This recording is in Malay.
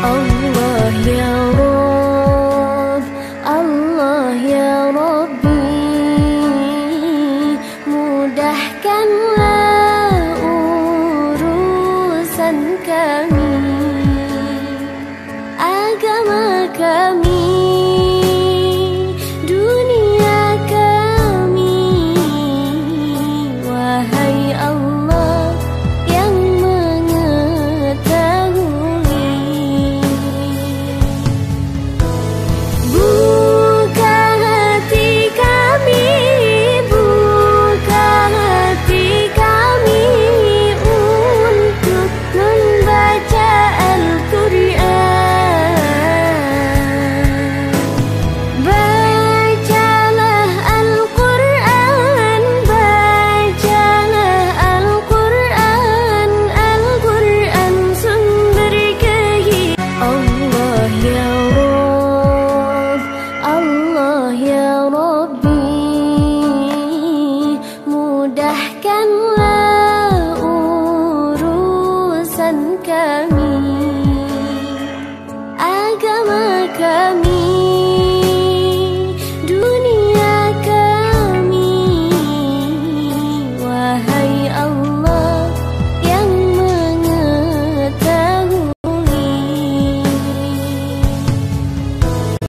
Allah ya Rabb, Allah ya Rabbi, mudahkanlah urusan kami, agama kami, dunia kami. Wahai Allah yang mengetahui, buka hati kami, buka hati kami untuk membaca Al-Quran. Bacalah Al-Quran, bacalah Al-Quran, Al-Quran sumber kehidupan. Allah ya Rabb, Allah ya Rabbi, mudahkanlah urusan kami, agama kami.